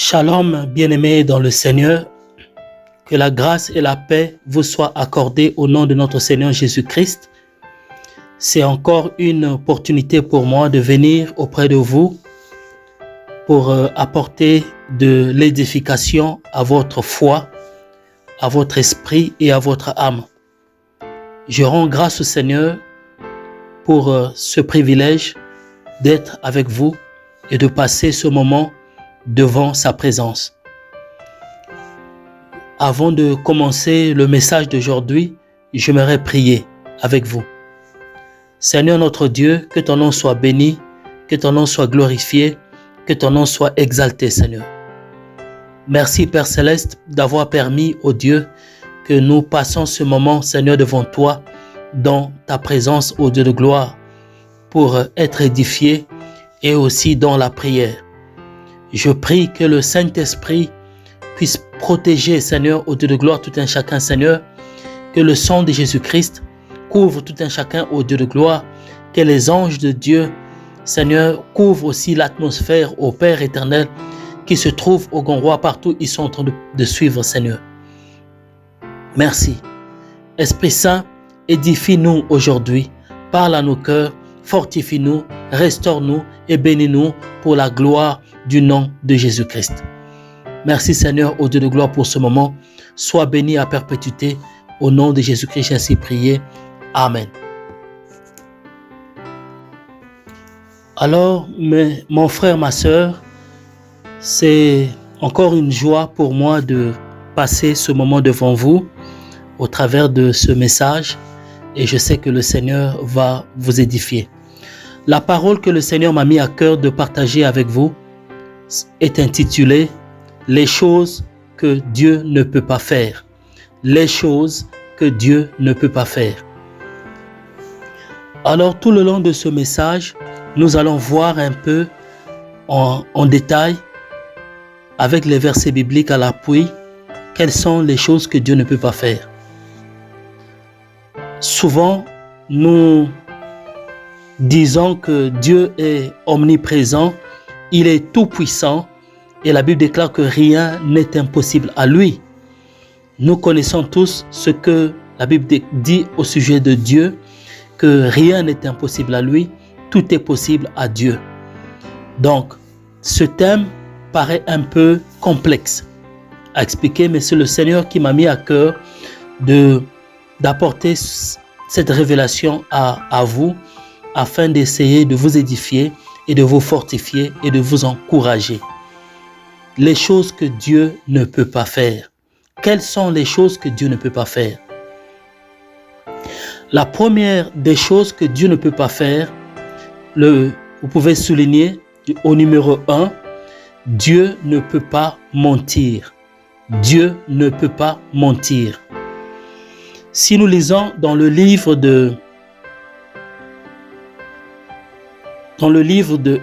Shalom, bien-aimés dans le Seigneur, que la grâce et la paix vous soient accordées au nom de notre Seigneur Jésus-Christ. C'est encore une opportunité pour moi de venir auprès de vous pour apporter de l'édification à votre foi, à votre esprit et à votre âme. Je rends grâce au Seigneur pour ce privilège d'être avec vous et de passer ce moment devant sa présence. Avant de commencer le message d'aujourd'hui, j'aimerais prier avec vous. Seigneur notre Dieu, que ton nom soit béni, que ton nom soit glorifié, que ton nom soit exalté, Seigneur. Merci, Père Céleste, d'avoir permis, ô Dieu, que nous passons ce moment, Seigneur, devant toi, dans ta présence, ô Dieu de gloire, pour être édifiés et aussi dans la prière. Je prie que le Saint-Esprit puisse protéger, Seigneur, au Dieu de gloire, tout un chacun, Seigneur. Que le sang de Jésus-Christ couvre tout un chacun, au Dieu de gloire. Que les anges de Dieu, Seigneur, couvrent aussi l'atmosphère, au Père éternel, qui se trouve au grand roi partout. Ils sont en train de suivre, Seigneur. Merci. Esprit Saint, édifie-nous aujourd'hui. Parle à nos cœurs, fortifie-nous, restaure-nous et bénis-nous pour la gloire du nom de Jésus-Christ. Merci Seigneur, au Dieu de gloire, pour ce moment. Sois béni à perpétuité. Au nom de Jésus-Christ, j'ai ainsi prié. Amen. Alors, mon frère, ma sœur, c'est encore une joie pour moi de passer ce moment devant vous au travers de ce message et je sais que le Seigneur va vous édifier. La parole que le Seigneur m'a mis à cœur de partager avec vous est intitulée « Les choses que Dieu ne peut pas faire ». Les choses que Dieu ne peut pas faire. Alors tout le long de ce message, nous allons voir un peu en détail, avec les versets bibliques à l'appui, quelles sont les choses que Dieu ne peut pas faire. Souvent, nous disons que Dieu est omniprésent, il est tout-puissant et la Bible déclare que rien n'est impossible à lui. Nous connaissons tous ce que la Bible dit au sujet de Dieu, que rien n'est impossible à lui, tout est possible à Dieu. Donc, ce thème paraît un peu complexe à expliquer, mais c'est le Seigneur qui m'a mis à cœur d'apporter cette révélation à vous, afin d'essayer de vous édifier et de vous fortifier et de vous encourager. Les choses que Dieu ne peut pas faire. Quelles sont les choses que Dieu ne peut pas faire? La première des choses que Dieu ne peut pas faire, vous pouvez souligner au numéro 1, Dieu ne peut pas mentir. Dieu ne peut pas mentir. Si nous lisons dans le livre de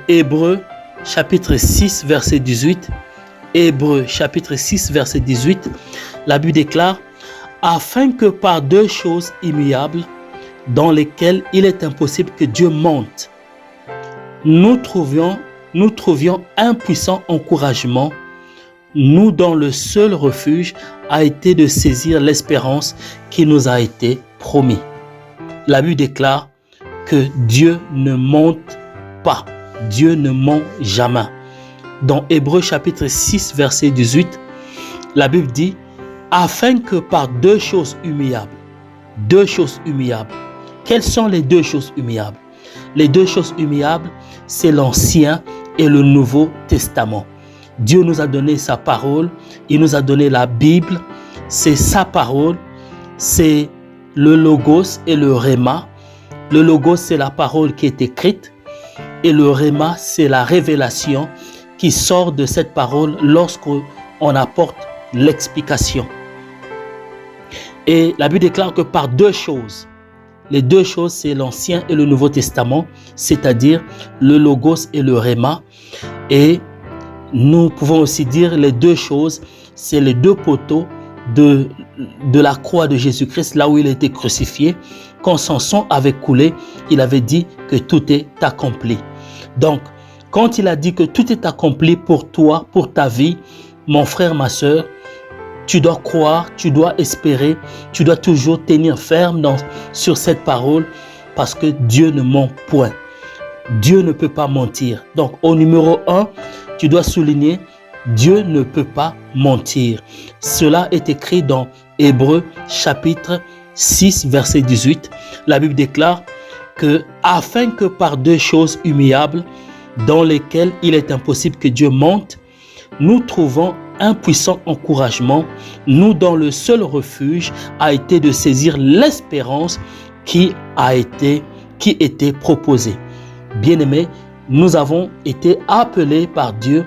Hébreux, chapitre 6, verset 18, Hébreux, chapitre 6, verset 18, la Bible déclare « Afin que par deux choses immuables, dans lesquelles il est impossible que Dieu mente, nous trouvions un puissant encouragement, nous dont le seul refuge a été de saisir l'espérance qui nous a été promise. » La Bible déclare que Dieu ne mente pas. Dieu ne ment jamais. Dans Hébreux chapitre 6, verset 18, la Bible dit « Afin que par deux choses immuables. » Deux choses immuables. Quelles sont les deux choses immuables? Les deux choses immuables, c'est l'Ancien et le Nouveau Testament. Dieu nous a donné sa parole, il nous a donné la Bible, c'est sa parole, c'est le Logos et le Réma. Le Logos, c'est la parole qui est écrite et le Réma, c'est la révélation qui sort de cette parole lorsqu'on apporte l'explication. Et la Bible déclare que par deux choses, les deux choses, c'est l'Ancien et le Nouveau Testament, c'est-à-dire le Logos et le Réma. Et nous pouvons aussi dire les deux choses, c'est les deux poteaux de la croix de Jésus-Christ, là où il a été crucifié. Quand son sang avait coulé, il avait dit que tout est accompli. Donc, Quand il a dit que tout est accompli pour toi, pour ta vie, mon frère, ma sœur, tu dois croire, tu dois espérer, tu dois toujours tenir ferme sur cette parole parce que Dieu ne ment point. Dieu ne peut pas mentir. Donc, au numéro 1, tu dois souligner, Dieu ne peut pas mentir. Cela est écrit dans Hébreux chapitre 6, verset 18. La Bible déclare que afin que par deux choses humiliables dans lesquelles il est impossible que Dieu mente, nous trouvons un puissant encouragement, nous dont le seul refuge a été de saisir l'espérance qui était proposée. Bien-aimés, nous avons été appelés par Dieu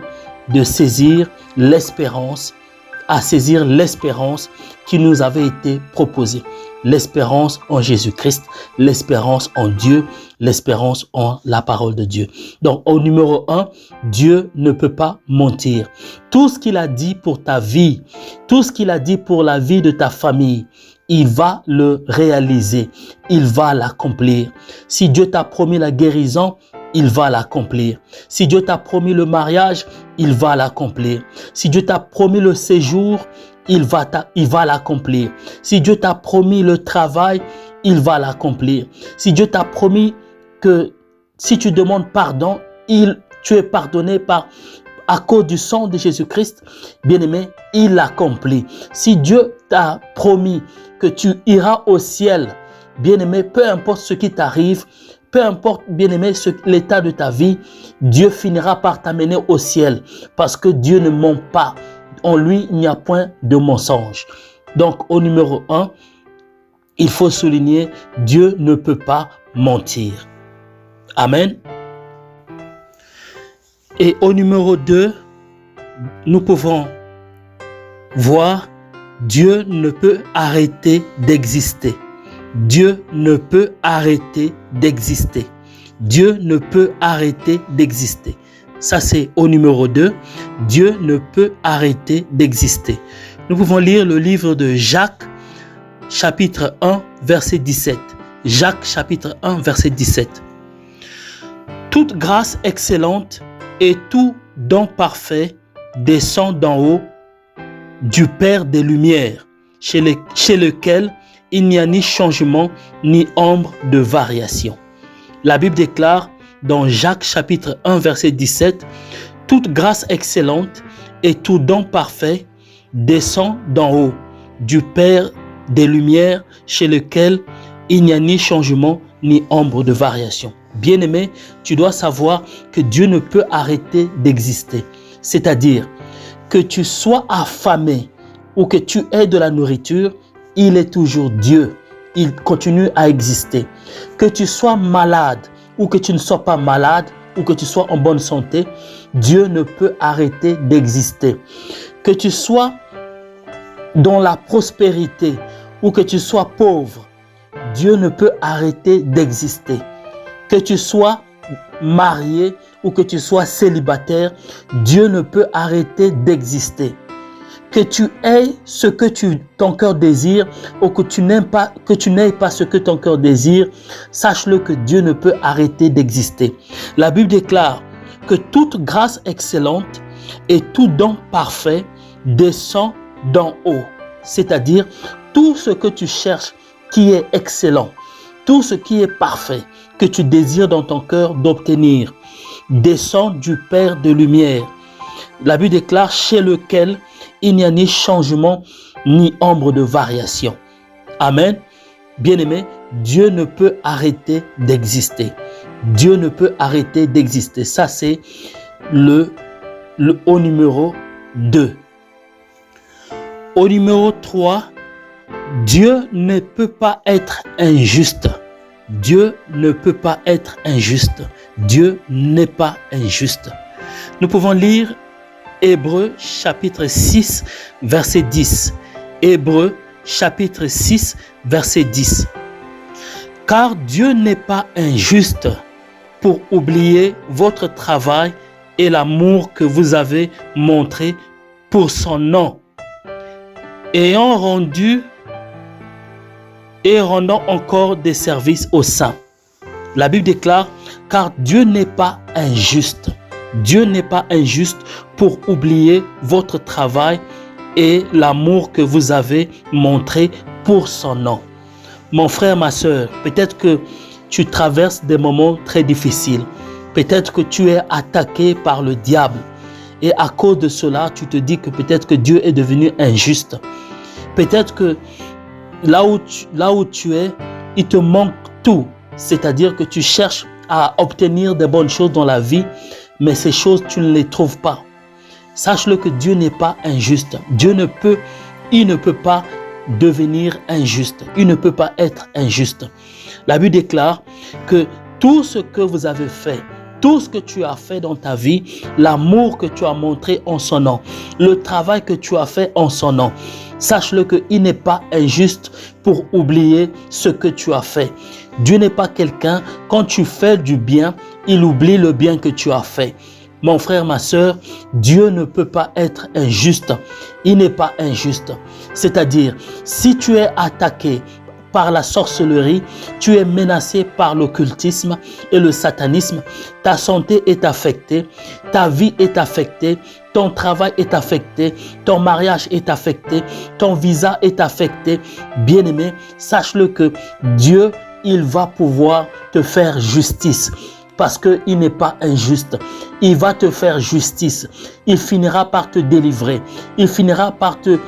de saisir l'espérance, à saisir l'espérance qui nous avait été proposée. L'espérance en Jésus-Christ, l'espérance en Dieu, l'espérance en la parole de Dieu. Donc, au numéro 1, Dieu ne peut pas mentir. Tout ce qu'il a dit pour ta vie, tout ce qu'il a dit pour la vie de ta famille, il va le réaliser, il va l'accomplir. Si Dieu t'a promis la guérison, il va l'accomplir. Si Dieu t'a promis le mariage, il va l'accomplir. Si Dieu t'a promis le séjour, il va l'accomplir. Si Dieu t'a promis le travail, il va l'accomplir. Si Dieu t'a promis que si tu demandes pardon, tu es pardonné à cause du sang de Jésus-Christ, bien-aimé, il l'accomplit. Si Dieu t'a promis que tu iras au ciel, bien-aimé, peu importe ce qui t'arrive, peu importe, bien-aimé, l'état de ta vie, Dieu finira par t'amener au ciel parce que Dieu ne ment pas. En lui, il n'y a point de mensonge. Donc, au numéro 1, il faut souligner, Dieu ne peut pas mentir. Amen. Et au numéro 2, nous pouvons voir, Dieu ne peut arrêter d'exister. Dieu ne peut arrêter d'exister. Dieu ne peut arrêter d'exister. Ça, c'est au numéro 2. Dieu ne peut arrêter d'exister. Nous pouvons lire le livre de Jacques, chapitre 1, verset 17. Jacques, chapitre 1, verset 17. Toute grâce excellente et tout don parfait descend d'en haut du Père des Lumières, chez lequel il n'y a ni changement ni ombre de variation. La Bible déclare dans Jacques chapitre 1 verset 17, « Toute grâce excellente et tout don parfait descend d'en haut du Père des Lumières, chez lequel il n'y a ni changement ni ombre de variation. » Bien-aimé, tu dois savoir que Dieu ne peut arrêter d'exister. C'est-à-dire que tu sois affamé ou que tu aies de la nourriture, il est toujours Dieu. Il continue à exister. Que tu sois malade ou que tu ne sois pas malade ou que tu sois en bonne santé, Dieu ne peut arrêter d'exister. Que tu sois dans la prospérité ou que tu sois pauvre, Dieu ne peut arrêter d'exister. Que tu sois marié ou que tu sois célibataire, Dieu ne peut arrêter d'exister. Que tu aies ce que ton cœur désire ou que tu n'aies pas ce que ton cœur désire, sache-le que Dieu ne peut arrêter d'exister. La Bible déclare que toute grâce excellente et tout don parfait descend d'en haut. C'est-à-dire tout ce que tu cherches qui est excellent, tout ce qui est parfait, que tu désires dans ton cœur d'obtenir, descend du Père de lumière. La Bible déclare chez lequel il n'y a ni changement ni ombre de variation. Amen. Bien-aimé, Dieu ne peut arrêter d'exister. Dieu ne peut arrêter d'exister. Ça, c'est le au numéro 2. Au numéro 3, Dieu ne peut pas être injuste. Dieu ne peut pas être injuste. Dieu n'est pas injuste. Nous pouvons lire Hébreux chapitre 6, verset 10. Hébreux chapitre 6, verset 10. Car Dieu n'est pas injuste pour oublier votre travail et l'amour que vous avez montré pour son nom, rendant encore des services aux saints. La Bible déclare, car Dieu n'est pas injuste. Dieu n'est pas injuste pour oublier votre travail et l'amour que vous avez montré pour son nom. Mon frère, ma soeur, peut-être que tu traverses des moments très difficiles. Peut-être que tu es attaqué par le diable. Et à cause de cela, tu te dis que peut-être que Dieu est devenu injuste. Peut-être que là où tu es, il te manque tout. C'est-à-dire que tu cherches à obtenir des bonnes choses dans la vie, mais ces choses, tu ne les trouves pas. Sache-le que Dieu n'est pas injuste. Il ne peut pas devenir injuste. Il ne peut pas être injuste. La Bible déclare que tout ce que vous avez fait, tout ce que tu as fait dans ta vie, l'amour que tu as montré en son nom, le travail que tu as fait en son nom, sache-le qu'il n'est pas injuste pour oublier ce que tu as fait. Dieu n'est pas quelqu'un, quand tu fais du bien, il oublie le bien que tu as fait. Mon frère, ma soeur, Dieu ne peut pas être injuste. Il n'est pas injuste. C'est-à-dire, si tu es attaqué par la sorcellerie, tu es menacé par l'occultisme et le satanisme, ta santé est affectée, ta vie est affectée, ton travail est affecté, ton mariage est affecté, ton visa est affecté. Bien-aimé, sache-le que Dieu, il va pouvoir te faire justice. Parce qu'il n'est pas injuste. Il va te faire justice. Il finira par te délivrer. Il finira par te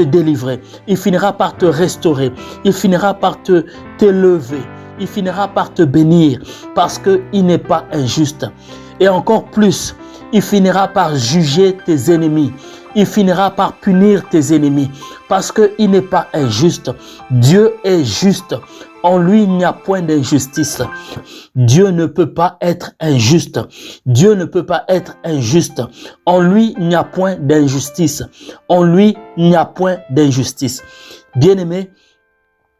délivrer. Il finira par te restaurer. Il finira par t'élever. Il finira par te bénir. Parce qu'il n'est pas injuste. Et encore plus, il finira par juger tes ennemis. Il finira par punir tes ennemis. Parce qu'il n'est pas injuste. Dieu est juste. En lui, il n'y a point d'injustice. Dieu ne peut pas être injuste. Dieu ne peut pas être injuste. En lui, il n'y a point d'injustice. En lui, il n'y a point d'injustice. Bien-aimé,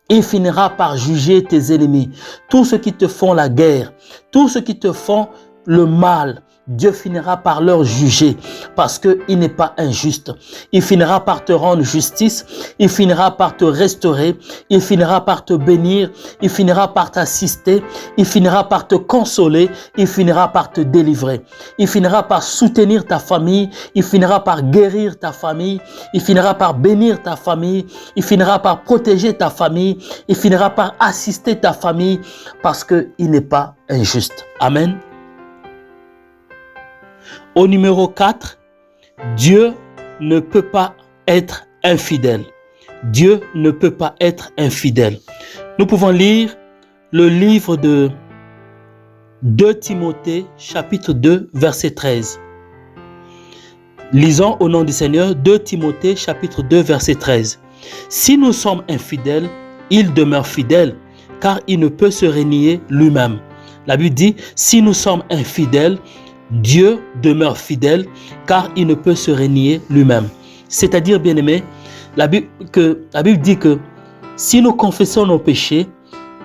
il finira par juger tes ennemis. Tous ceux qui te font la guerre, tous ceux qui te font le mal, Dieu finira par leur juger parce qu'il n'est pas injuste. Il finira par te rendre justice, il finira par te restaurer, il finira par te bénir, il finira par t'assister, il finira par te consoler, il finira par te délivrer. Il finira par soutenir ta famille, il finira par guérir ta famille, il finira par bénir ta famille, il finira par protéger ta famille, il finira par assister ta famille parce qu'il n'est pas injuste. Amen. Au numéro 4, Dieu ne peut pas être infidèle. Dieu ne peut pas être infidèle. Nous pouvons lire le livre de 2 Timothée, chapitre 2, verset 13. Lisons au nom du Seigneur 2 Timothée, chapitre 2, verset 13. Si nous sommes infidèles, il demeure fidèle, car il ne peut se renier lui-même. La Bible dit, si nous sommes infidèles, Dieu demeure fidèle car il ne peut se renier lui-même. C'est-à-dire, bien-aimé, la Bible dit que si nous confessons nos péchés,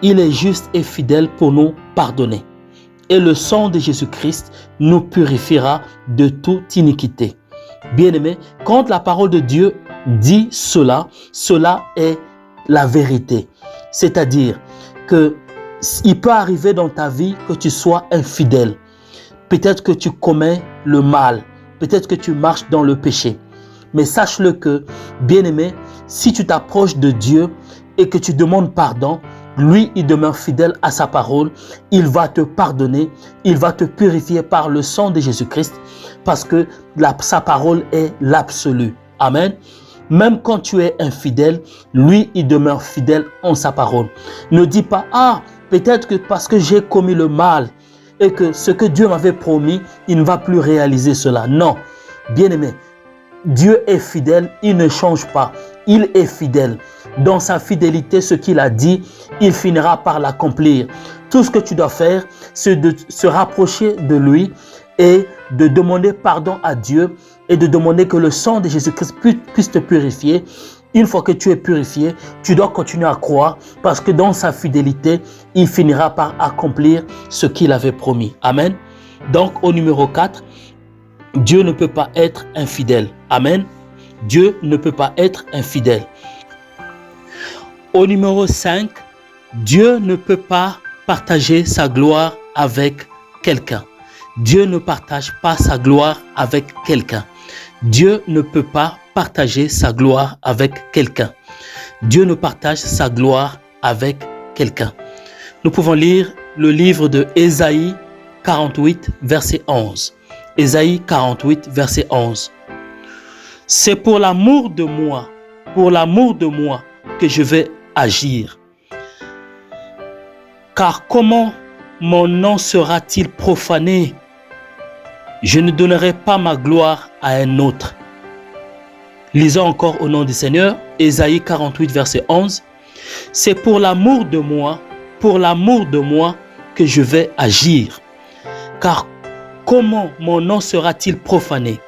il est juste et fidèle pour nous pardonner. Et le sang de Jésus-Christ nous purifiera de toute iniquité. Bien-aimé, quand la parole de Dieu dit cela, cela est la vérité. C'est-à-dire que il peut arriver dans ta vie que tu sois infidèle. Peut-être que tu commets le mal. Peut-être que tu marches dans le péché. Mais sache-le que, bien-aimé, si tu t'approches de Dieu et que tu demandes pardon, lui, il demeure fidèle à sa parole. Il va te pardonner. Il va te purifier par le sang de Jésus-Christ parce que sa parole est l'absolu. Amen. Même quand tu es infidèle, lui, il demeure fidèle en sa parole. Ne dis pas, peut-être que parce que j'ai commis le mal, et que ce que Dieu m'avait promis, il ne va plus réaliser cela. Non, bien-aimé, Dieu est fidèle, il ne change pas. Il est fidèle. Dans sa fidélité, ce qu'il a dit, il finira par l'accomplir. Tout ce que tu dois faire, c'est de se rapprocher de lui et de demander pardon à Dieu et de demander que le sang de Jésus-Christ puisse te purifier. Une fois que tu es purifié, tu dois continuer à croire parce que dans sa fidélité, il finira par accomplir ce qu'il avait promis. Amen. Donc, au numéro 4, Dieu ne peut pas être infidèle. Amen. Dieu ne peut pas être infidèle. Au numéro 5, Dieu ne peut pas partager sa gloire avec quelqu'un. Dieu ne partage pas sa gloire avec quelqu'un. Dieu ne peut pas partager sa gloire avec quelqu'un. Dieu ne partage sa gloire avec quelqu'un. Nous pouvons lire le livre de Ésaïe 48, verset 11. Ésaïe 48, verset 11. C'est pour l'amour de moi que je vais agir. Car comment mon nom sera-t-il profané? Je ne donnerai pas ma gloire à un autre. Lisons encore au nom du Seigneur, Ésaïe 48, verset 11. C'est pour l'amour de moi que je vais agir. Car comment mon nom sera-t-il profané?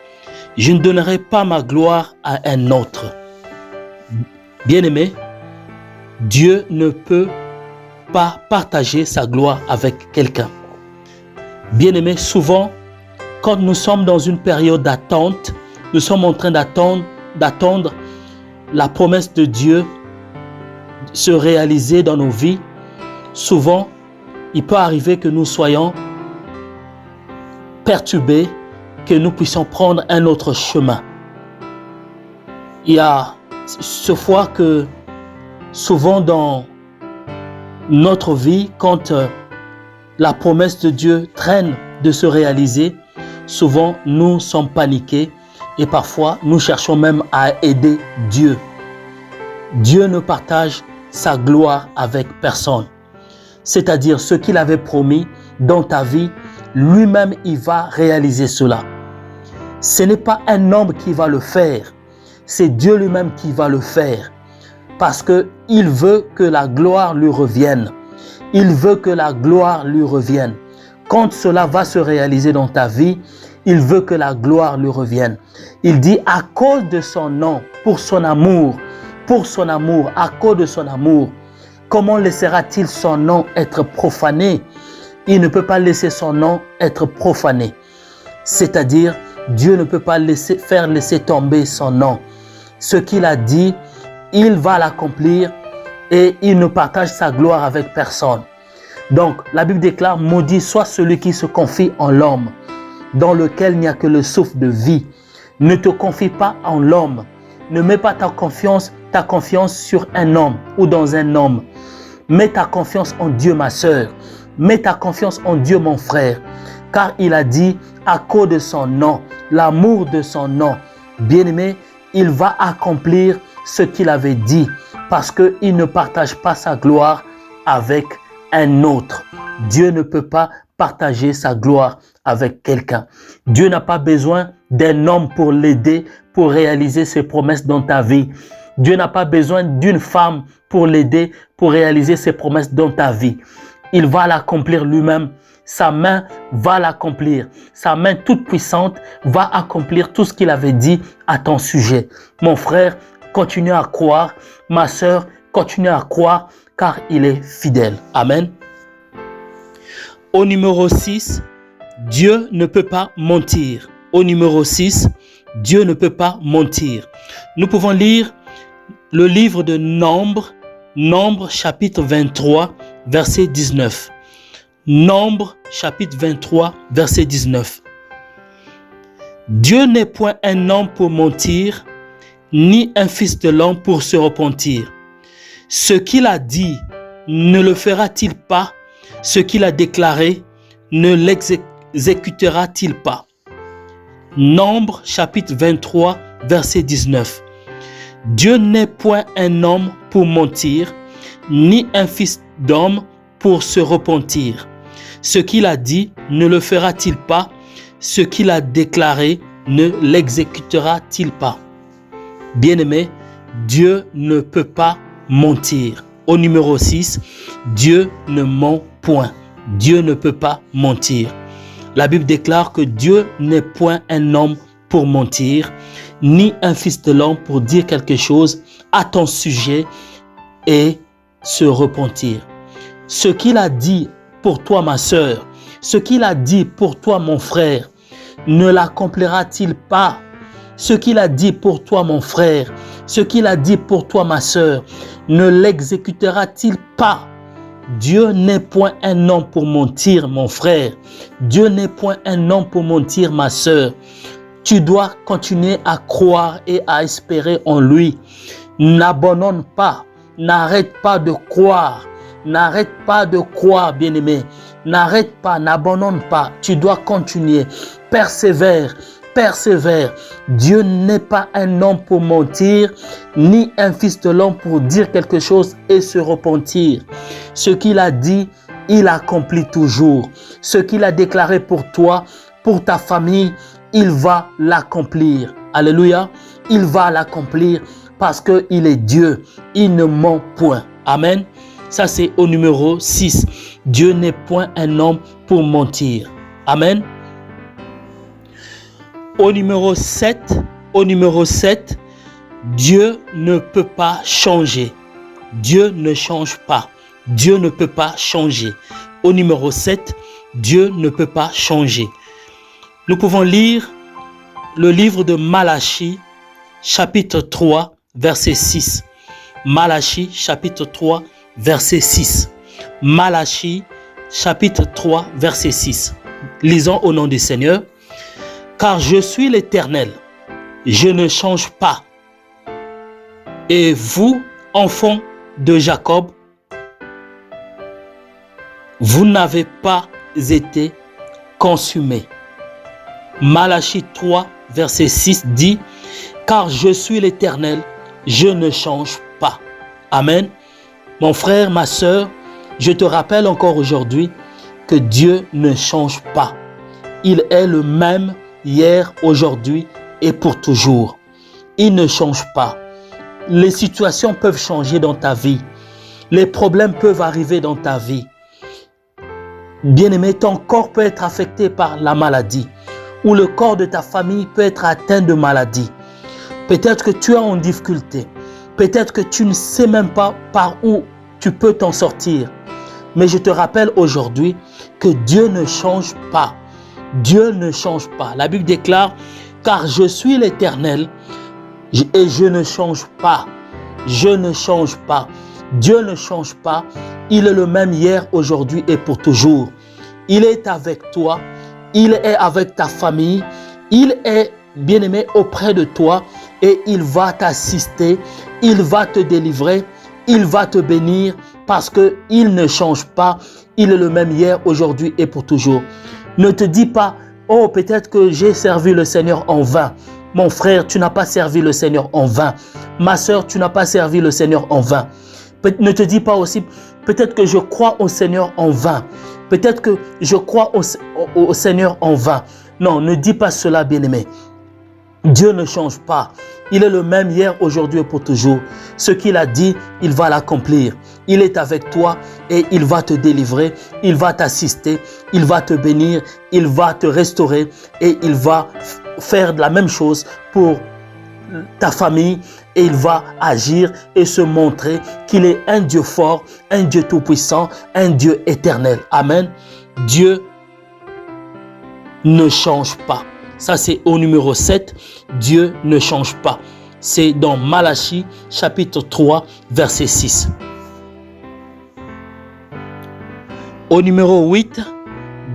Je ne donnerai pas ma gloire à un autre. Bien-aimé, Dieu ne peut pas partager sa gloire avec quelqu'un. Bien-aimé, souvent, quand nous sommes dans une période d'attente, nous sommes en train d'attendre la promesse de Dieu se réaliser dans nos vies. Souvent, il peut arriver que nous soyons perturbés, que nous puissions prendre un autre chemin. Il y a ce fois que souvent dans notre vie, quand la promesse de Dieu traîne de se réaliser, souvent nous sommes paniqués et parfois nous cherchons même à aider Dieu. Dieu ne partage sa gloire avec personne. C'est-à-dire ce qu'il avait promis dans ta vie, lui-même il va réaliser cela. Ce n'est pas un homme qui va le faire, c'est Dieu lui-même qui va le faire. Parce qu'il veut que la gloire lui revienne. Il veut que la gloire lui revienne. Quand cela va se réaliser dans ta vie, il veut que la gloire lui revienne. Il dit à cause de son nom, pour son amour, à cause de son amour, comment laissera-t-il son nom être profané? Il ne peut pas laisser son nom être profané. C'est-à-dire, Dieu ne peut pas faire laisser tomber son nom. Ce qu'il a dit, il va l'accomplir et il ne partage sa gloire avec personne. Donc, la Bible déclare, maudit soit celui qui se confie en l'homme, dans lequel il n'y a que le souffle de vie. Ne te confie pas en l'homme. Ne mets pas ta confiance sur un homme ou dans un homme. Mets ta confiance en Dieu, ma sœur. Mets ta confiance en Dieu, mon frère. Car il a dit, à cause de son nom, l'amour de son nom, bien-aimé, il va accomplir ce qu'il avait dit, parce qu'il ne partage pas sa gloire avec un autre. Dieu ne peut pas partager sa gloire avec quelqu'un. Dieu n'a pas besoin d'un homme pour l'aider, pour réaliser ses promesses dans ta vie. Dieu n'a pas besoin d'une femme pour l'aider, pour réaliser ses promesses dans ta vie. Il va l'accomplir lui-même. Sa main va l'accomplir. Sa main toute puissante va accomplir tout ce qu'il avait dit à ton sujet. Mon frère, continue à croire. Ma sœur, continue à croire car il est fidèle. Amen. Au numéro 6, Dieu ne peut pas mentir. Au numéro 6, Dieu ne peut pas mentir. Nous pouvons lire le livre de Nombre chapitre 23, verset 19. Nombre chapitre 23, verset 19. Dieu n'est point un homme pour mentir, ni un fils de l'homme pour se repentir. Ce qu'il a dit, ne le fera-t-il pas? Ce qu'il a déclaré, ne l'exécutera-t-il pas? Nombre chapitre 23, verset 19. Dieu n'est point un homme pour mentir, ni un fils d'homme pour se repentir. Ce qu'il a dit, ne le fera-t-il pas? Ce qu'il a déclaré, ne l'exécutera-t-il pas? Bien-aimé, Dieu ne peut pas mentir. Au numéro 6, Dieu ne ment point. Dieu ne peut pas mentir. La Bible déclare que Dieu n'est point un homme pour mentir, ni un fils de l'homme pour dire quelque chose à ton sujet et se repentir. Ce qu'il a dit pour toi, ma sœur, ce qu'il a dit pour toi, mon frère, ne l'accomplira-t-il pas? Ce qu'il a dit pour toi, mon frère, ce qu'il a dit pour toi, ma sœur, ne l'exécutera-t-il pas? Dieu n'est point un homme pour mentir, mon frère. Dieu n'est point un homme pour mentir, ma sœur. Tu dois continuer à croire et à espérer en lui. N'abandonne pas, n'arrête pas de croire. N'arrête pas de croire, bien-aimé. N'arrête pas, n'abandonne pas. Tu dois continuer. Persévère, persévère. Dieu n'est pas un homme pour mentir, ni un fils de l'homme pour dire quelque chose et se repentir. Ce qu'il a dit, il accomplit toujours. Ce qu'il a déclaré pour toi, pour ta famille, il va l'accomplir. Alléluia. Il va l'accomplir parce qu'il est Dieu. Il ne ment point. Amen. Ça, c'est au numéro 6. Dieu n'est point un homme pour mentir. Amen. Au numéro 7, Dieu ne peut pas changer. Dieu ne change pas. Dieu ne peut pas changer. Au numéro 7, Dieu ne peut pas changer. Nous pouvons lire le livre de Malachie, chapitre 3, verset 6. Malachie, chapitre 3, verset 6. Malachie, chapitre 3, verset 6. Lisons au nom du Seigneur. Car je suis l'Éternel, je ne change pas. Et vous, enfants de Jacob, vous n'avez pas été consumés. Malachie 3, verset 6 dit, car je suis l'Éternel, je ne change pas. Amen. Mon frère, ma sœur, je te rappelle encore aujourd'hui que Dieu ne change pas. Il est le même hier, aujourd'hui et pour toujours. Il ne change pas. Les situations peuvent changer dans ta vie. Les problèmes peuvent arriver dans ta vie. Bien-aimé, ton corps peut être affecté par la maladie ou le corps de ta famille peut être atteint de maladie. Peut-être que tu es en difficulté. Peut-être que tu ne sais même pas par où tu peux t'en sortir. Mais je te rappelle aujourd'hui que Dieu ne change pas. Dieu ne change pas. La Bible déclare, car je suis l'Éternel et je ne change pas. Je ne change pas. Dieu ne change pas. Il est le même hier, aujourd'hui et pour toujours. Il est avec toi. Il est avec ta famille. Il est bien-aimé auprès de toi et il va t'assister. Il va te délivrer. Il va te bénir parce qu'il ne change pas. Il est le même hier, aujourd'hui et pour toujours. Ne te dis pas, oh peut-être que j'ai servi le Seigneur en vain. Mon frère, tu n'as pas servi le Seigneur en vain. Ma sœur, tu n'as pas servi le Seigneur en vain. Ne te dis pas aussi, peut-être que je crois au Seigneur en vain. Peut-être que je crois au Seigneur en vain. Non, ne dis pas cela, bien-aimé. Dieu ne change pas. Il est le même hier, aujourd'hui et pour toujours. Ce qu'il a dit, il va l'accomplir. Il est avec toi et il va te délivrer. Il va t'assister. Il va te bénir. Il va te restaurer. Et il va faire la même chose pour ta famille. Et il va agir et se montrer qu'il est un Dieu fort, un Dieu tout-puissant, un Dieu éternel. Amen. Dieu ne change pas. Ça, c'est au numéro 7. Dieu ne change pas. C'est dans Malachie, chapitre 3, verset 6. Au numéro 8,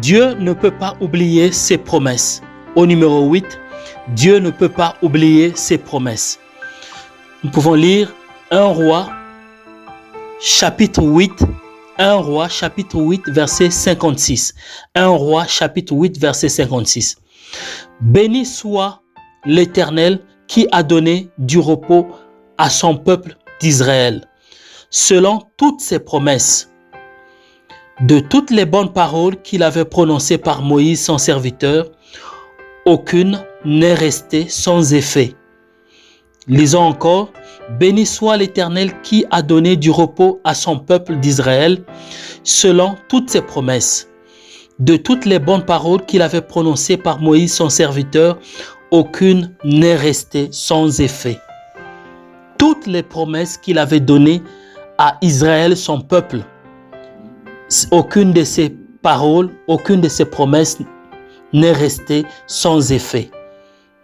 Dieu ne peut pas oublier ses promesses. Au numéro 8, Dieu ne peut pas oublier ses promesses. Nous pouvons lire 1 Roi, chapitre 8. 1 Roi, chapitre 8, verset 56. 1 Roi, chapitre 8, verset 56. Béni soit l'Éternel qui a donné du repos à son peuple d'Israël, selon toutes ses promesses. De toutes les bonnes paroles qu'il avait prononcées par Moïse, son serviteur, aucune n'est restée sans effet. Lisons encore. Béni soit l'Éternel qui a donné du repos à son peuple d'Israël, selon toutes ses promesses. De toutes les bonnes paroles qu'il avait prononcées par Moïse, son serviteur, aucune n'est restée sans effet. Toutes les promesses qu'il avait données à Israël, son peuple, aucune de ces paroles, aucune de ces promesses n'est restée sans effet.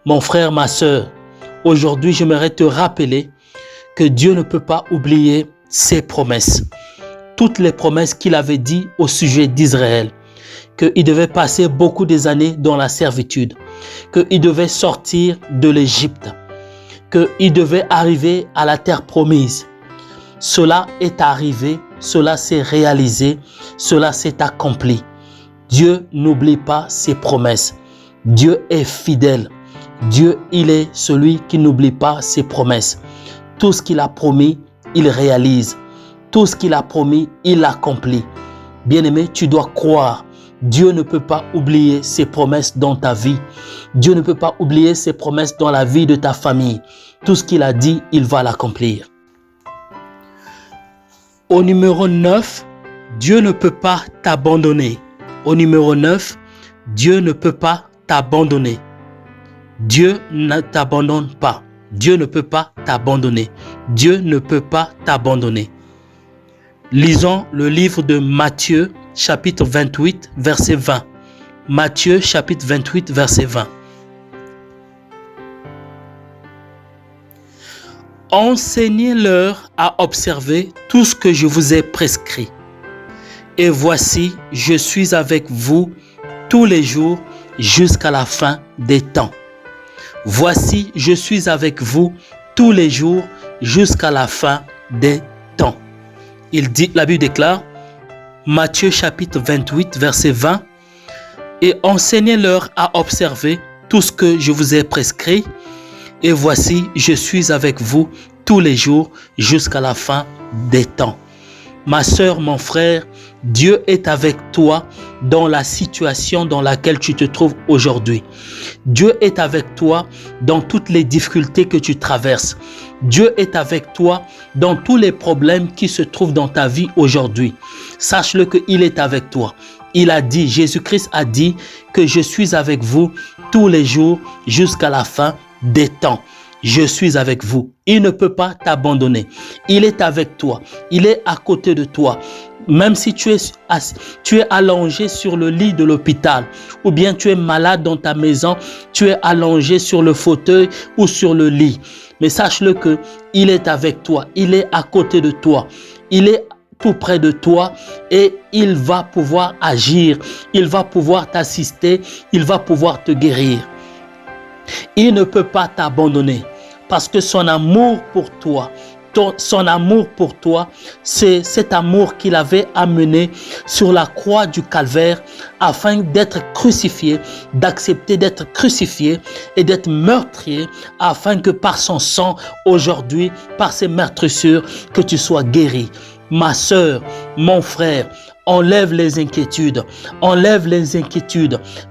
Mon frère, ma sœur, aujourd'hui, j'aimerais te rappeler que Dieu ne peut pas oublier ses promesses. toutes les promesses qu'il avait dit au sujet d'Israël, qu'il devait passer beaucoup des années dans la servitude, qu'il devait sortir de l'Égypte, qu'il devait arriver à la terre promise. Cela est arrivé, cela s'est réalisé, cela s'est accompli. Dieu n'oublie pas ses promesses. Dieu est fidèle. Dieu, il est celui qui n'oublie pas ses promesses. Tout ce qu'il a promis, il réalise. Tout ce qu'il a promis, il accomplit. Bien-aimé, tu dois croire. Dieu ne peut pas oublier ses promesses dans ta vie. Dieu ne peut pas oublier ses promesses dans la vie de ta famille. Tout ce qu'il a dit, il va l'accomplir. Au numéro 9, Dieu ne peut pas t'abandonner. Au numéro 9, Dieu ne peut pas t'abandonner. Dieu ne t'abandonne pas. Dieu ne peut pas t'abandonner. Dieu ne peut pas t'abandonner. Lisons le livre de Matthieu, chapitre 28, verset 20. Matthieu, chapitre 28, verset 20. Enseignez-leur à observer tout ce que je vous ai prescrit. Et voici, je suis avec vous tous les jours jusqu'à la fin des temps. Voici, je suis avec vous tous les jours jusqu'à la fin des temps. Il dit, la Bible déclare, Matthieu chapitre 28, verset 20, et enseignez-leur à observer tout ce que je vous ai prescrit. Et voici, je suis avec vous tous les jours jusqu'à la fin des temps. Ma sœur, mon frère, Dieu est avec toi dans la situation dans laquelle tu te trouves aujourd'hui. Dieu est avec toi dans toutes les difficultés que tu traverses. Dieu est avec toi dans tous les problèmes qui se trouvent dans ta vie aujourd'hui. Sache-le qu'il est avec toi. Il a dit, Jésus-Christ a dit que je suis avec vous tous les jours jusqu'à la fin des temps. Je suis avec vous. Il ne peut pas t'abandonner. Il est avec toi. Il est à côté de toi. Même si tu es allongé sur le lit de l'hôpital ou bien tu es malade dans ta maison, tu es allongé sur le fauteuil ou sur le lit. Mais sache-le que il est avec toi. Il est à côté de toi. Il est tout près de toi et il va pouvoir agir. Il va pouvoir t'assister. Il va pouvoir te guérir. Il ne peut pas t'abandonner parce que son amour pour toi, c'est cet amour qu'il avait amené sur la croix du Calvaire afin d'être crucifié, d'accepter d'être crucifié et d'être meurtrier afin que par son sang, aujourd'hui, par ses meurtrissures, que tu sois guéri. Ma sœur, mon frère, enlève les inquiétudes,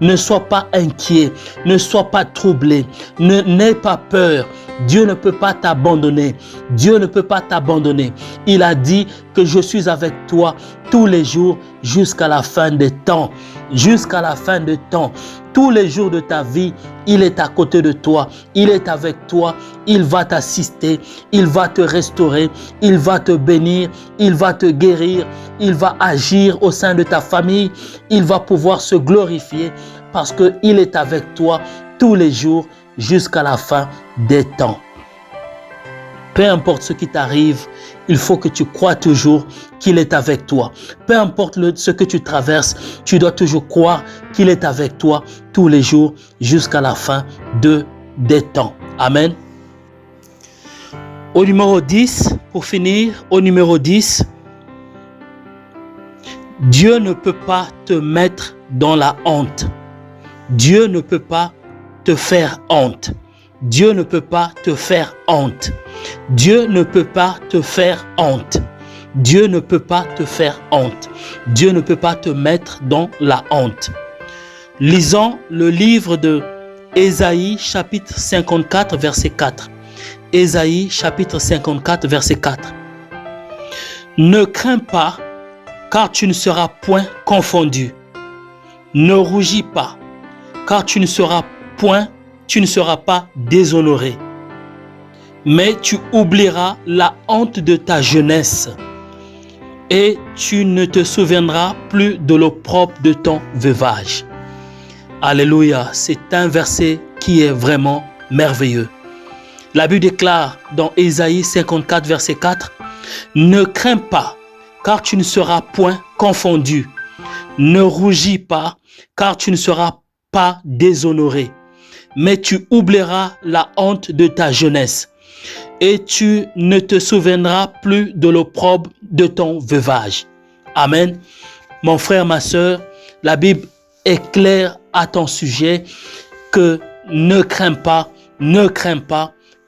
ne sois pas inquiet, ne sois pas troublé, n'aie pas peur. Dieu ne peut pas t'abandonner, Dieu ne peut pas t'abandonner. Il a dit que je suis avec toi tous les jours jusqu'à la fin des temps, jusqu'à la fin des temps. Tous les jours de ta vie, il est à côté de toi, il est avec toi, il va t'assister, il va te restaurer, il va te bénir, il va te guérir, il va agir au sein de ta famille, il va pouvoir se glorifier parce qu'il est avec toi tous les jours jusqu'à la fin des temps. Peu importe ce qui t'arrive, il faut que tu crois toujours qu'il est avec toi. Peu importe ce que tu traverses, tu dois toujours croire qu'il est avec toi tous les jours jusqu'à la fin des temps. Amen. Au numéro 10, pour finir, au numéro 10, Dieu ne peut pas te mettre dans la honte. Dieu ne peut pas te faire honte. Dieu ne peut pas te faire honte. Dieu ne peut pas te faire honte. Dieu ne peut pas te faire honte. Dieu ne peut pas te mettre dans la honte. Lisons le livre de Ésaïe chapitre 54 verset 4. Ésaïe chapitre 54 verset 4. Ne crains pas, car tu ne seras point confondu. Ne rougis pas, car tu ne seras pas déshonoré. Mais tu oublieras la honte de ta jeunesse et tu ne te souviendras plus de l'opprobre de ton veuvage. Alléluia, c'est un verset qui est vraiment merveilleux. La Bible déclare dans Ésaïe 54 verset 4, « Ne crains pas, car tu ne seras point confondu. Ne rougis pas, car tu ne seras pas déshonoré. Mais tu oublieras la honte de ta jeunesse, et tu ne te souviendras plus de l'opprobre de ton veuvage. Amen. Mon frère, ma sœur, la Bible est claire à ton sujet que ne crains pas,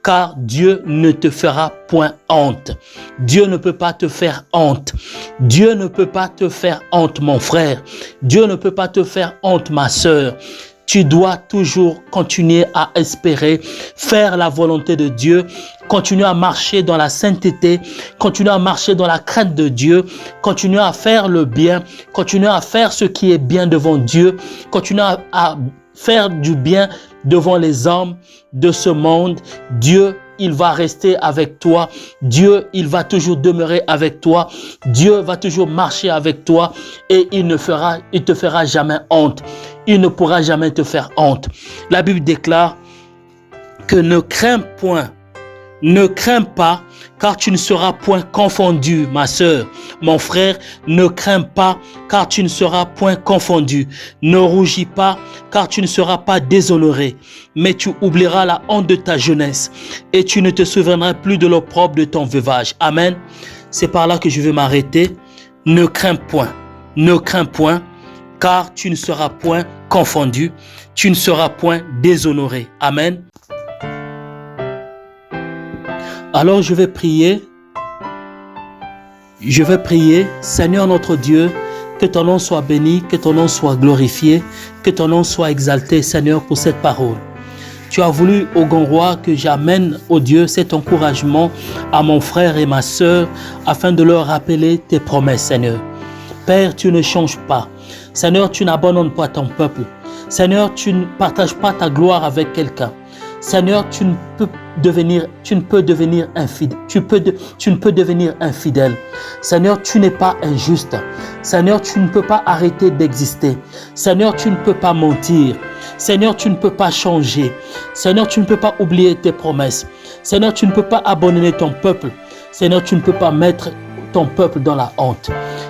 car Dieu ne te fera point honte. Dieu ne peut pas te faire honte. Dieu ne peut pas te faire honte, mon frère. Dieu ne peut pas te faire honte, ma sœur. Tu dois toujours continuer à espérer, faire la volonté de Dieu, continuer à marcher dans la sainteté, continuer à marcher dans la crainte de Dieu, continuer à faire le bien, continuer à faire ce qui est bien devant Dieu, continuer à faire du bien devant les hommes de ce monde. Dieu, il va rester avec toi. Dieu, il va toujours demeurer avec toi. Dieu va toujours marcher avec toi et il te fera jamais honte. Il ne pourra jamais te faire honte. La Bible déclare que ne crains point, ne crains pas, car tu ne seras point confondu, ma sœur. Mon frère, ne crains pas, car tu ne seras point confondu. Ne rougis pas, car tu ne seras pas déshonoré. Mais tu oublieras la honte de ta jeunesse, et tu ne te souviendras plus de l'opprobre de ton veuvage. Amen. C'est par là que je vais m'arrêter. Ne crains point, car tu ne seras point confondu, tu ne seras point déshonoré. Amen. Alors je vais prier. Seigneur notre Dieu, que ton nom soit béni, que ton nom soit glorifié, que ton nom soit exalté, Seigneur, pour cette parole. Tu as voulu, ô grand roi, que j'amène, ô Dieu, cet encouragement à mon frère et ma sœur, afin de leur rappeler tes promesses, Seigneur. Père, tu ne changes pas. Seigneur, tu n'abandonnes pas ton peuple. Seigneur, tu ne partages pas ta gloire avec quelqu'un. Seigneur, tu ne peux devenir infidèle. Seigneur, tu n'es pas injuste. Seigneur, tu ne peux pas arrêter d'exister. Seigneur, tu ne peux pas mentir. Seigneur, tu ne peux pas changer. Seigneur, tu ne peux pas oublier tes promesses. Seigneur, tu ne peux pas abandonner ton peuple. Seigneur, tu ne peux pas mettre ton peuple dans la honte.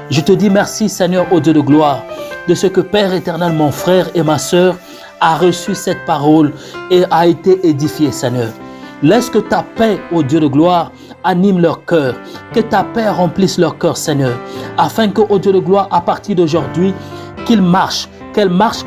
Je te dis merci, Seigneur, ô Dieu de gloire, de ce que Père éternel, mon frère et ma sœur, a reçu cette parole et a été édifié, Seigneur. Laisse que ta paix, ô Dieu de gloire, anime leur cœur, que ta paix remplisse leur cœur, Seigneur, afin que, ô Dieu de gloire, à partir d'aujourd'hui, qu'elle marche,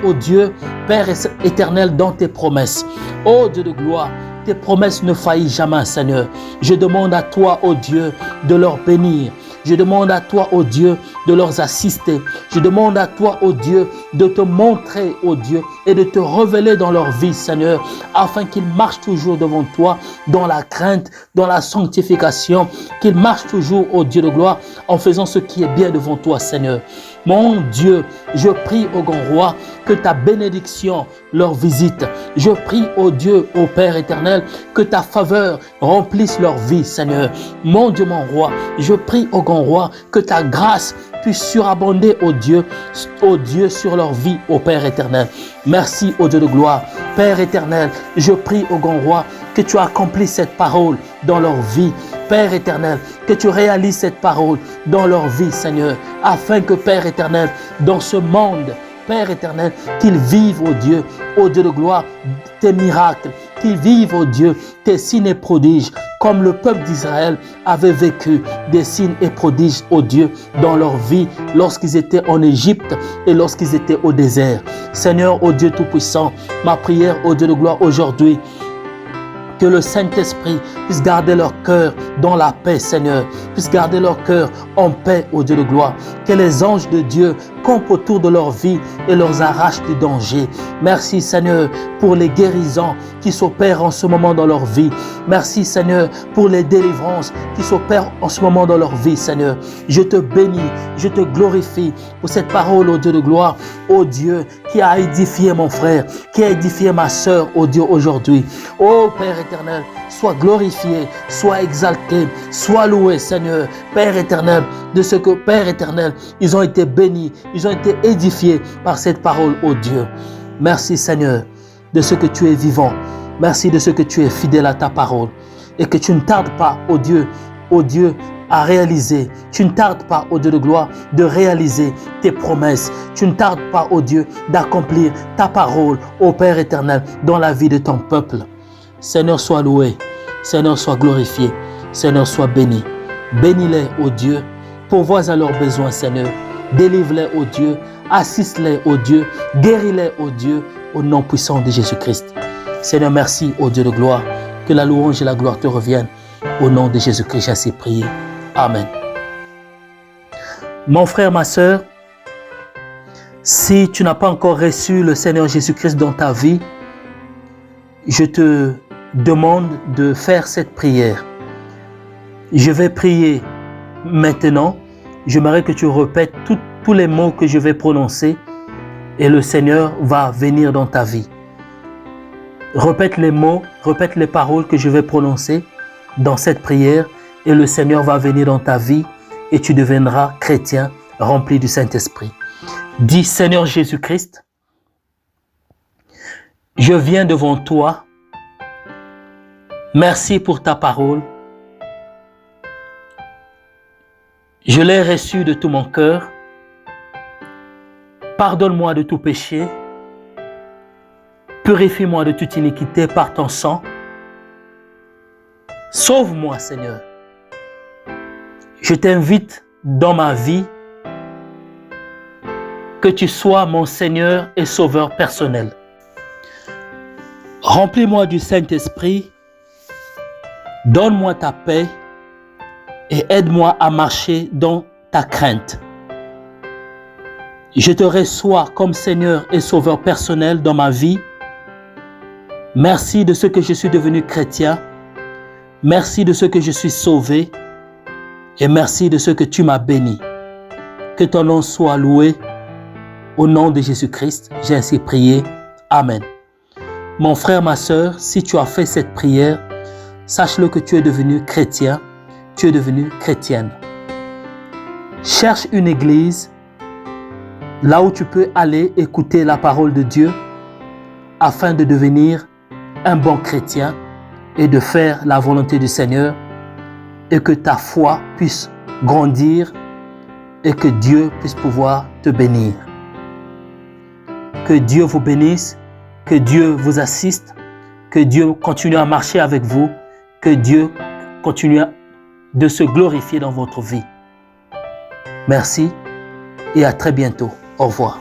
ô Dieu, Père éternel, dans tes promesses. Ô Dieu de gloire, tes promesses ne faillissent jamais, Seigneur. Je demande à toi, ô Dieu, de leur bénir. Je demande à toi, ô Dieu, de leur assister. Je demande à toi, ô Dieu, de te montrer, ô Dieu, et de te révéler dans leur vie, Seigneur, afin qu'ils marchent toujours devant toi, dans la crainte, dans la sanctification, qu'ils marchent toujours, ô Dieu de gloire, en faisant ce qui est bien devant toi, Seigneur. Mon Dieu, je prie, ô grand roi, que ta bénédiction leur visite. Je prie, ô Dieu, ô Père éternel, que ta faveur remplisse leur vie, Seigneur. Mon Dieu, mon roi, je prie, ô grand roi, que ta grâce puisse surabonder, ô Dieu, sur leur vie, ô Père éternel. Merci, ô Dieu de gloire. Père éternel, je prie, ô grand roi, que tu accomplisses cette parole dans leur vie. Père éternel, que tu réalises cette parole dans leur vie, Seigneur, afin que, Père éternel, dans ce monde, Père éternel, qu'ils vivent, ô Dieu de gloire, tes miracles, qu'ils vivent, ô Dieu, tes signes et prodiges, comme le peuple d'Israël avait vécu des signes et prodiges, ô Dieu, dans leur vie, lorsqu'ils étaient en Égypte et lorsqu'ils étaient au désert. Seigneur, ô Dieu Tout-Puissant, ma prière, ô Dieu de gloire, aujourd'hui, que le Saint-Esprit puisse garder leur cœur dans la paix, Seigneur, puisse garder leur cœur en paix, ô Dieu de gloire. Que les anges de Dieu campent autour de leur vie et leur arrachent du danger. Merci, Seigneur, pour les guérisons qui s'opèrent en ce moment dans leur vie. Merci, Seigneur, pour les délivrances qui s'opèrent en ce moment dans leur vie, Seigneur. Je te bénis, je te glorifie pour cette parole, ô Dieu de gloire, ô Dieu, qui a édifié mon frère, qui a édifié ma sœur, ô Dieu, aujourd'hui. Ô Père éternel, sois glorifié, sois exalté, sois loué, Seigneur, Père éternel, de ce que, Père éternel, ils ont été bénis, ils ont été édifiés par cette parole, ô Dieu. Merci, Seigneur, de ce que tu es vivant. Merci de ce que tu es fidèle à ta parole et que tu ne tardes pas, ô Dieu, à réaliser, tu ne tardes pas, ô Dieu de gloire, de réaliser tes promesses. Tu ne tardes pas, ô Dieu, d'accomplir ta parole, ô Père éternel, dans la vie de ton peuple. Seigneur, sois loué. Seigneur, sois glorifié. Seigneur, sois béni. Bénis-les, ô Dieu. Pourvois à leurs besoins, Seigneur. Délivre-les, ô Dieu. Assiste-les, ô Dieu. Guéris-les, ô Dieu, au nom puissant de Jésus-Christ. Seigneur, merci, ô Dieu de gloire. Que la louange et la gloire te reviennent. Au nom de Jésus-Christ, j'ai ainsi prié. Amen. Mon frère, ma sœur, si tu n'as pas encore reçu le Seigneur Jésus-Christ dans ta vie, je te demande de faire cette prière. Je vais prier maintenant. J'aimerais que tu répètes tous les mots que je vais prononcer et le Seigneur va venir dans ta vie. Répète les mots, répète les paroles que je vais prononcer dans cette prière et le Seigneur va venir dans ta vie et tu deviendras chrétien rempli du Saint-Esprit. Dis, Seigneur Jésus-Christ, je viens devant toi. Merci pour ta parole. Je l'ai reçue de tout mon cœur. Pardonne-moi de tout péché. Purifie-moi de toute iniquité par ton sang. Sauve-moi, Seigneur. Je t'invite dans ma vie que tu sois mon Seigneur et Sauveur personnel. Remplis-moi du Saint-Esprit. Donne-moi ta paix et aide-moi à marcher dans ta crainte. Je te reçois comme Seigneur et Sauveur personnel dans ma vie. Merci de ce que je suis devenu chrétien. Merci de ce que je suis sauvé. Et merci de ce que tu m'as béni. Que ton nom soit loué. Au nom de Jésus-Christ, j'ai ainsi prié. Amen. Mon frère, ma sœur, si tu as fait cette prière, sache-le que tu es devenu chrétien. Tu es devenue chrétienne. Cherche une église là où tu peux aller écouter la parole de Dieu afin de devenir un bon chrétien et de faire la volonté du Seigneur et que ta foi puisse grandir et que Dieu puisse pouvoir te bénir. Que Dieu vous bénisse, que Dieu vous assiste, que Dieu continue à marcher avec vous, que Dieu continue de se glorifier dans votre vie. Merci et à très bientôt. Au revoir.